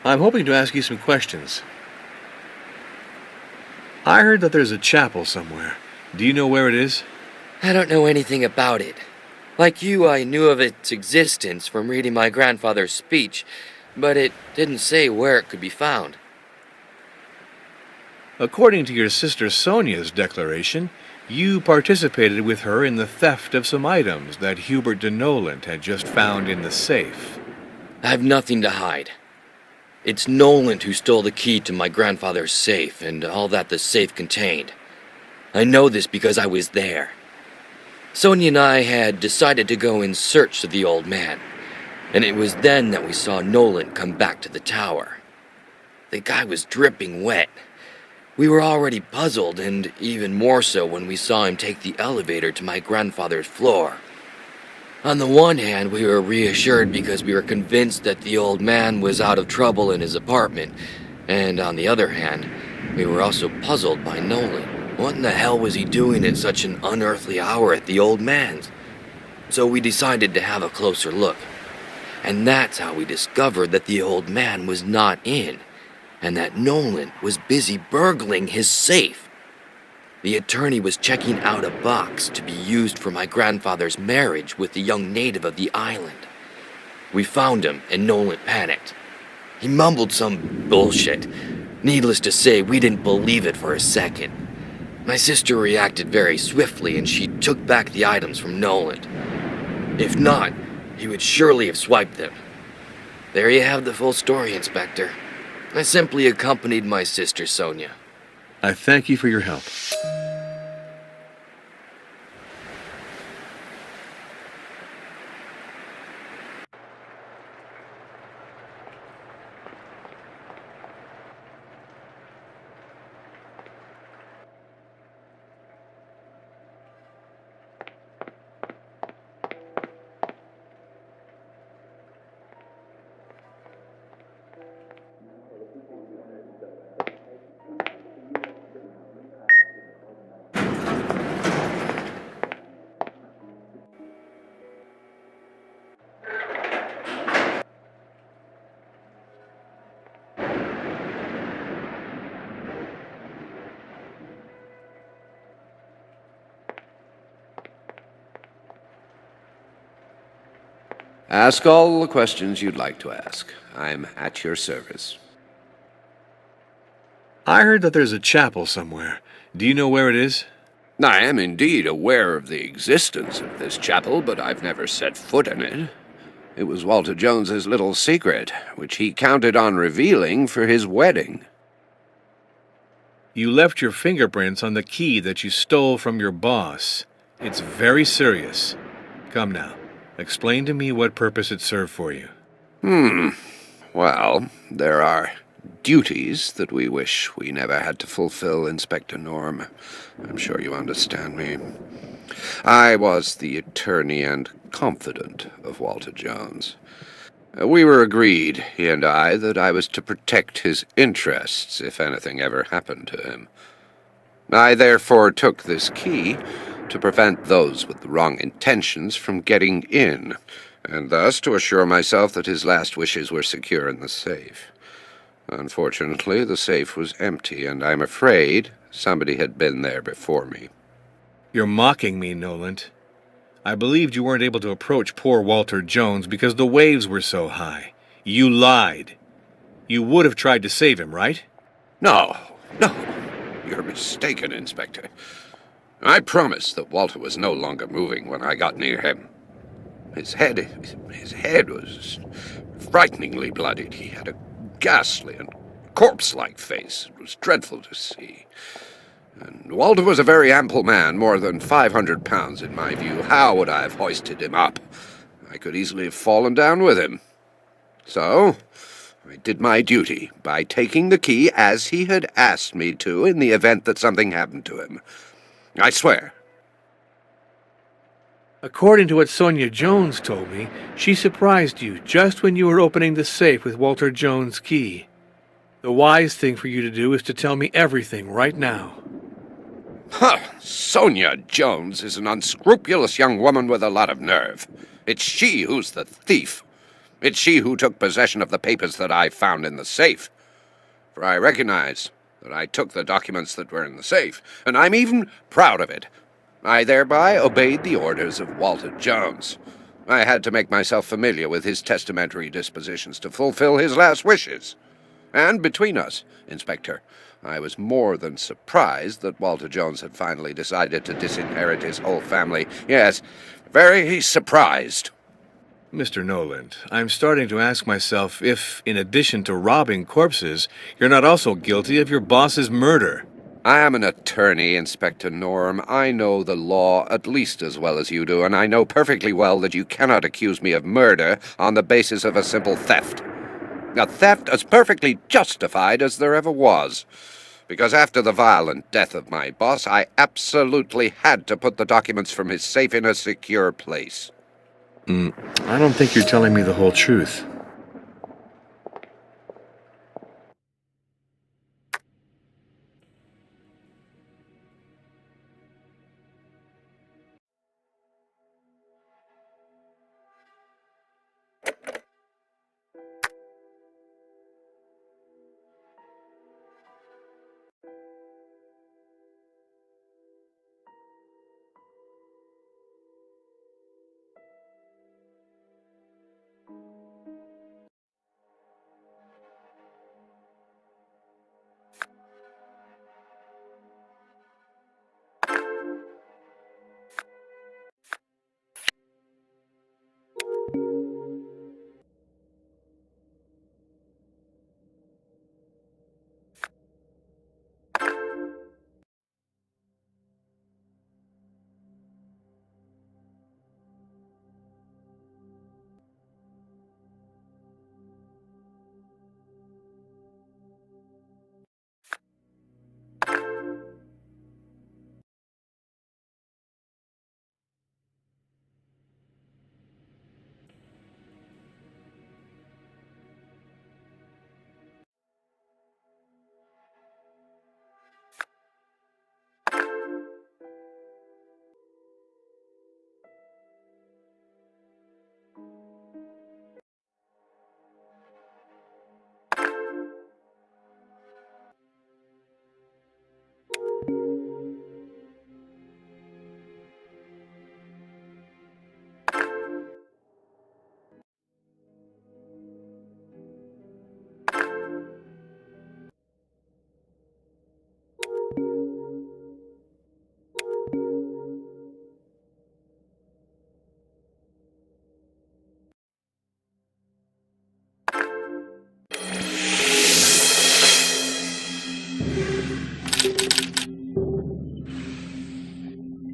I'm hoping to ask you some questions. I heard that there's a chapel somewhere. Do you know where it is? I don't know anything about it. Like you, I knew of its existence from reading my grandfather's speech, but it didn't say where it could be found. According to your sister Sonia's declaration, you participated with her in the theft of some items that Hubert de Noland had just found in the safe. I have nothing to hide. It's Noland who stole the key to my grandfather's safe and all that the safe contained. I know this because I was there. Sonia and I had decided to go in search of the old man, and it was then that we saw Noland come back to the tower. The guy was dripping wet. We were already puzzled, and even more so when we saw him take the elevator to my grandfather's floor. On the one hand, we were reassured because we were convinced that the old man was out of trouble in his apartment, and on the other hand, we were also puzzled by Noland. What in the hell was he doing at such an unearthly hour at the old man's? So we decided to have a closer look. And that's how we discovered that the old man was not in, and that Noland was busy burgling his safe. The attorney was checking out a box to be used for my grandfather's marriage with the young native of the island. We found him, and Noland panicked. He mumbled some bullshit. Needless to say, we didn't believe it for a second. My sister reacted very swiftly, and she took back the items from Noland. If not, he would surely have swiped them. There you have the full story, Inspector. I simply accompanied my sister, Sonia. I thank you for your help. Ask all the questions you'd like to ask. I'm at your service. I heard that there's a chapel somewhere. Do you know where it is? I am indeed aware of the existence of this chapel, but I've never set foot in it. It was Walter Jones's little secret, which he counted on revealing for his wedding. You left your fingerprints on the key that you stole from your boss. It's very serious. Come now, explain to me what purpose it served for you. Well, there are duties that we wish we never had to fulfill, Inspector Norm. I'm sure you understand me. I was the attorney and confidant of Walter Jones. We were agreed, he and I, that I was to protect his interests if anything ever happened to him. I therefore took this key to prevent those with the wrong intentions from getting in, and thus to assure myself that his last wishes were secure in the safe. Unfortunately, the safe was empty, and I'm afraid somebody had been there before me. You're mocking me, Noland. I believed you weren't able to approach poor Walter Jones because the waves were so high. You lied. You would have tried to save him, right? No, you're mistaken, Inspector. I promise that Walter was no longer moving when I got near him. His head was frighteningly bloodied. He had a ghastly and corpse-like face. It was dreadful to see. And Walter was a very ample man, more than 500 pounds in my view. How would I have hoisted him up? I could easily have fallen down with him. So, I did my duty by taking the key as he had asked me to in the event that something happened to him. I swear. According to what Sonia Jones told me, she surprised you just when you were opening the safe with Walter Jones' key. The wise thing for you to do is to tell me everything right now. Sonia Jones is an unscrupulous young woman with a lot of nerve. It's she who's the thief. It's she who took possession of the papers that I found in the safe. For I recognize that I took the documents that were in the safe, and I'm even proud of it. I thereby obeyed the orders of Walter Jones. I had to make myself familiar with his testamentary dispositions to fulfill his last wishes. And between us, Inspector, I was more than surprised that Walter Jones had finally decided to disinherit his whole family. Yes, very surprised. Mr. Noland, I'm starting to ask myself if, in addition to robbing corpses, you're not also guilty of your boss's murder. I am an attorney, Inspector Norm. I know the law at least as well as you do, and I know perfectly well that you cannot accuse me of murder on the basis of a simple theft. A theft as perfectly justified as there ever was. Because after the violent death of my boss, I absolutely had to put the documents from his safe in a secure place. I don't think you're telling me the whole truth.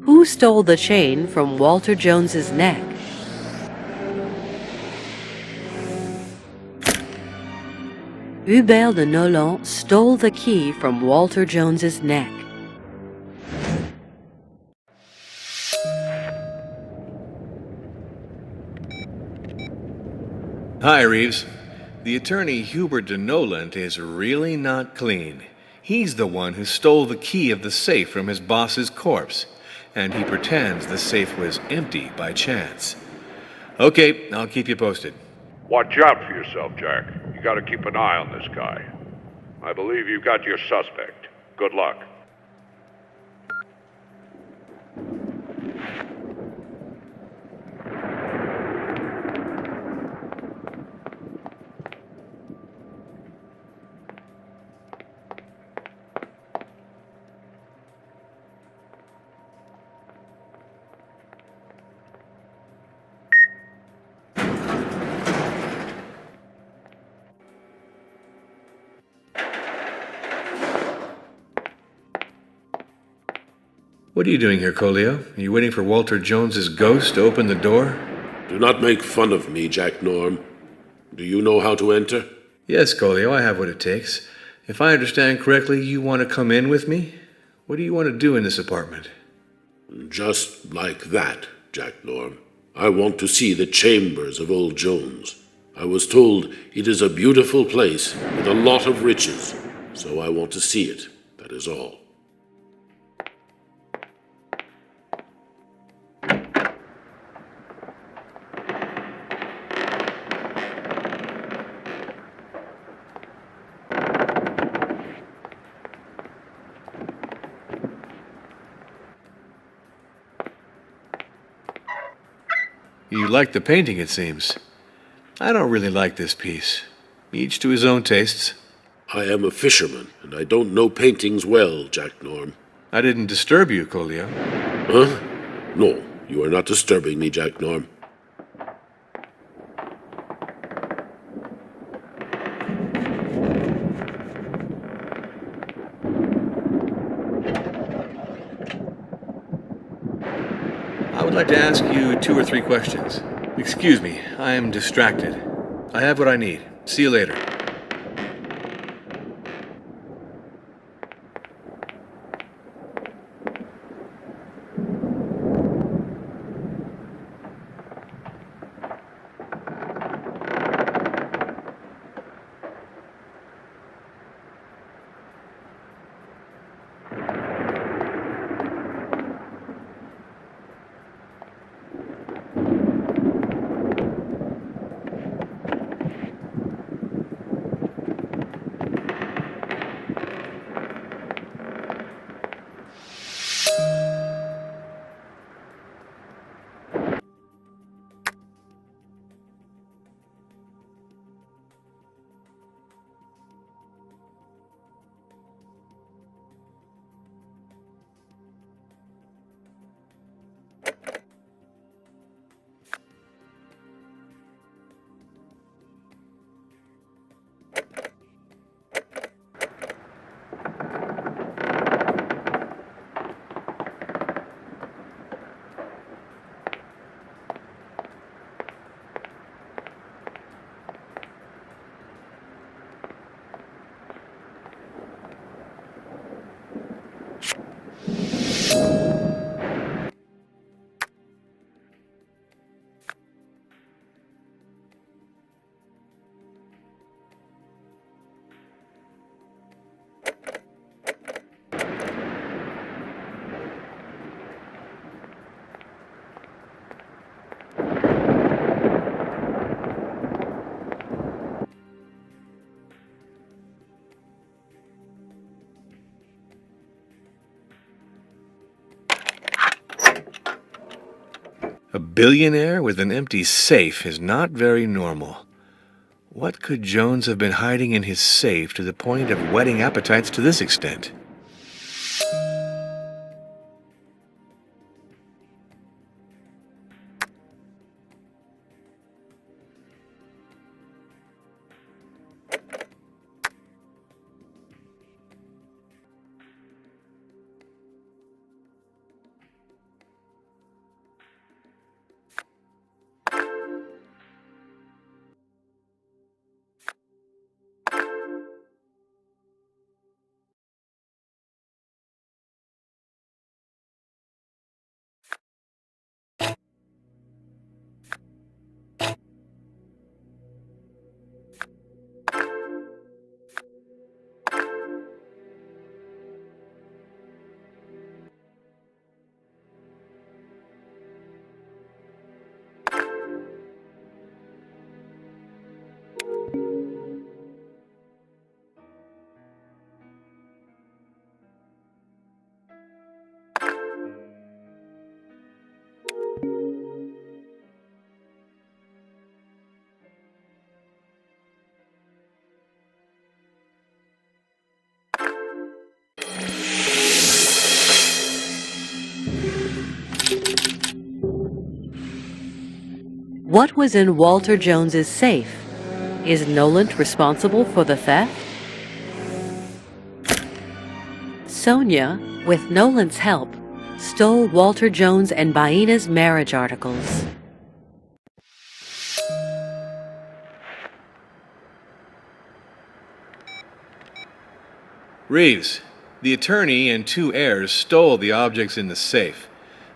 Who stole the chain from Walter Jones's neck? Hubert de Noland stole the key from Walter Jones's neck. Hi, Reeves. The attorney Hubert de Noland is really not clean. He's the one who stole the key of the safe from his boss's corpse, and he pretends the safe was empty by chance. Okay, I'll keep you posted. Watch out for yourself, Jack. You gotta keep an eye on this guy. I believe you've got your suspect. Good luck. What are you doing here, Colio? Are you waiting for Walter Jones's ghost to open the door? Do not make fun of me, Jack Norm. Do you know how to enter? Yes, Colio, I have what it takes. If I understand correctly, you want to come in with me? What do you want to do in this apartment? Just like that, Jack Norm. I want to see the chambers of old Jones. I was told it is a beautiful place with a lot of riches, so I want to see it, that is all. You like the painting, it seems. I don't really like this piece. Each to his own tastes. I am a fisherman, and I don't know paintings well, Jack Norm. I didn't disturb you, Colio. Huh? No, you are not disturbing me, Jack Norm. I would like to ask you 2 or 3 questions. Excuse me, I am distracted. I have what I need. See you later. A billionaire with an empty safe is not very normal. What could Jones have been hiding in his safe to the point of whetting appetites to this extent? What was in Walter Jones's safe? Is Noland responsible for the theft? Sonia, with Noland's help, stole Walter Jones and Baina's marriage articles. Reeves, the attorney and 2 heirs stole the objects in the safe.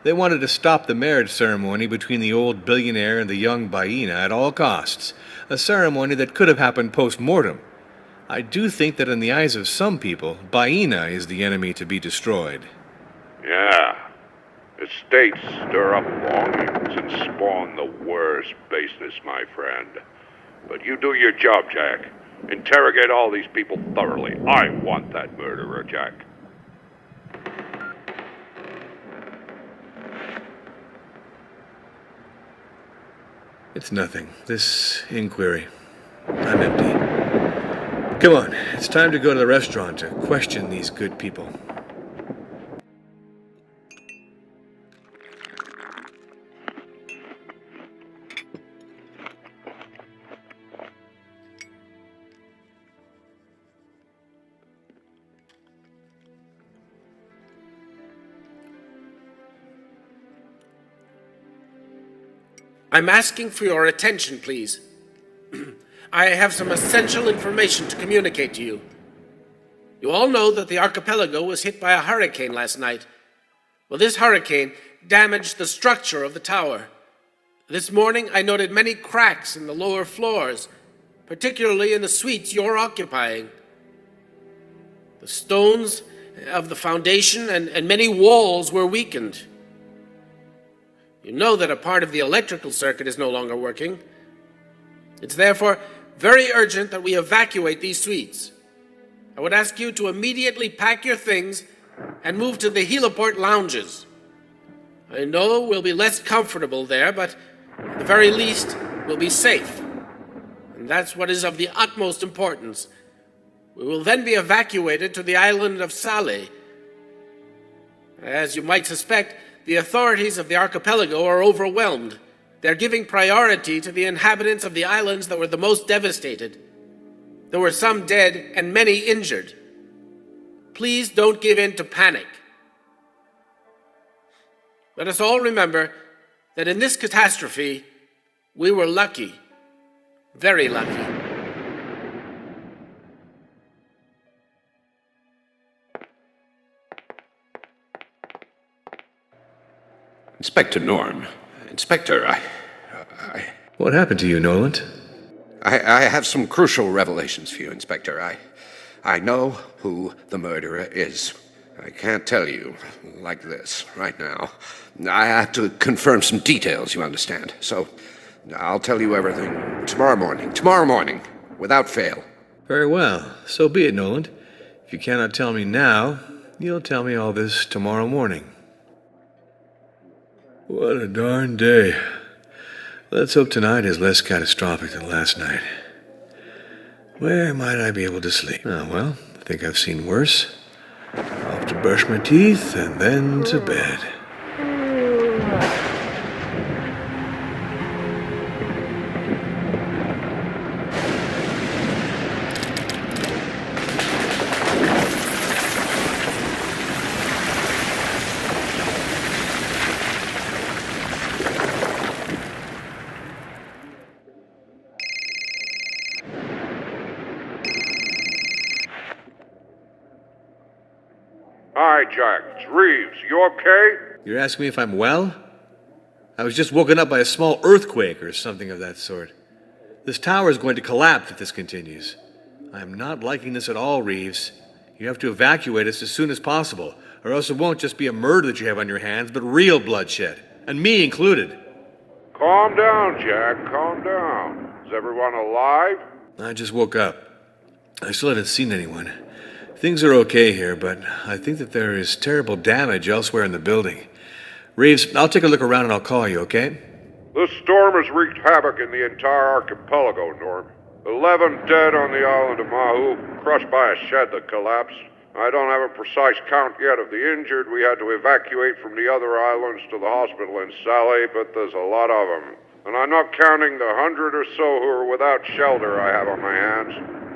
They wanted to stop the marriage ceremony between the old billionaire and the young Baina at all costs, a ceremony that could have happened post-mortem. I do think that in the eyes of some people, Baina is the enemy to be destroyed. Yeah. Estates stir up longings and spawn the worst baseness, my friend. But you do your job, Jack. Interrogate all these people thoroughly. I want that murderer, Jack. It's nothing. This inquiry. I'm empty. Come on, it's time to go to the restaurant to question these good people. I'm asking for your attention, please. I have some essential information to communicate to you. You all know that the archipelago was hit by a hurricane last night. Well, this hurricane damaged the structure of the tower. This morning, I noted many cracks in the lower floors, particularly in the suites you're occupying. The stones of the foundation and many walls were weakened. You know that a part of the electrical circuit is no longer working. It's therefore very urgent that we evacuate these suites. I would ask you to immediately pack your things and move to the heliport lounges. I know we'll be less comfortable there, but at the very least, we'll be safe. And that's what is of the utmost importance. We will then be evacuated to the island of Salé. As you might suspect, the authorities of the archipelago are overwhelmed. They're giving priority to the inhabitants of the islands that were the most devastated. There were some dead and many injured. Please don't give in to panic. Let us all remember that in this catastrophe, we were lucky, very lucky. Inspector Norm. Inspector, What happened to you, Noland? I have some crucial revelations for you, Inspector. I know who the murderer is. I can't tell you like this right now. I have to confirm some details, you understand. So I'll tell you everything tomorrow morning, without fail. Very well. So be it, Noland. If you cannot tell me now, you'll tell me all this tomorrow morning. What a darn day. Let's hope tonight is less catastrophic than last night. Where might I be able to sleep? Oh, well, I think I've seen worse. Off to brush my teeth and then to bed. Hi, Jack. It's Reeves. You okay? You're asking me if I'm well? I was just woken up by a small earthquake or something of that sort. This tower is going to collapse if this continues. I am not liking this at all, Reeves. You have to evacuate us as soon as possible, or else it won't just be a murder that you have on your hands, but real bloodshed, and me included. Calm down, Jack. Calm down. Is everyone alive? I just woke up. I still haven't seen anyone. Things are okay here, but I think that there is terrible damage elsewhere in the building. Reeves, I'll take a look around and I'll call you, okay? This storm has wreaked havoc in the entire archipelago, Norm. 11 dead on the island of Mahu, crushed by a shed that collapsed. I don't have a precise count yet of the injured. We had to evacuate from the other islands to the hospital in Salé, but there's a lot of them. And I'm not counting the 100 or so who are without shelter I have on my hands.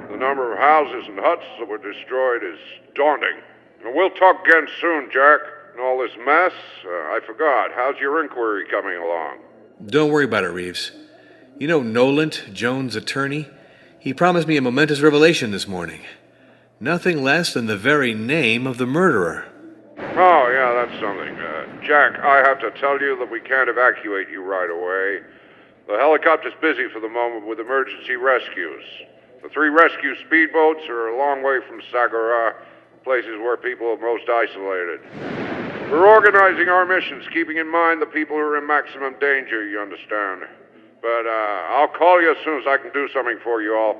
The number of houses and huts that were destroyed is daunting. And we'll talk again soon, Jack. And all this mess, I forgot. How's your inquiry coming along? Don't worry about it, Reeves. You know Noland, Jones' attorney? He promised me a momentous revelation this morning. Nothing less than the very name of the murderer. Oh, yeah, that's something. Jack, I have to tell you that we can't evacuate you right away. The helicopter's busy for the moment with emergency rescues. The 3 rescue speedboats are a long way from Sagara, places where people are most isolated. We're organizing our missions, keeping in mind the people who are in maximum danger, you understand. But I'll call you as soon as I can do something for you all.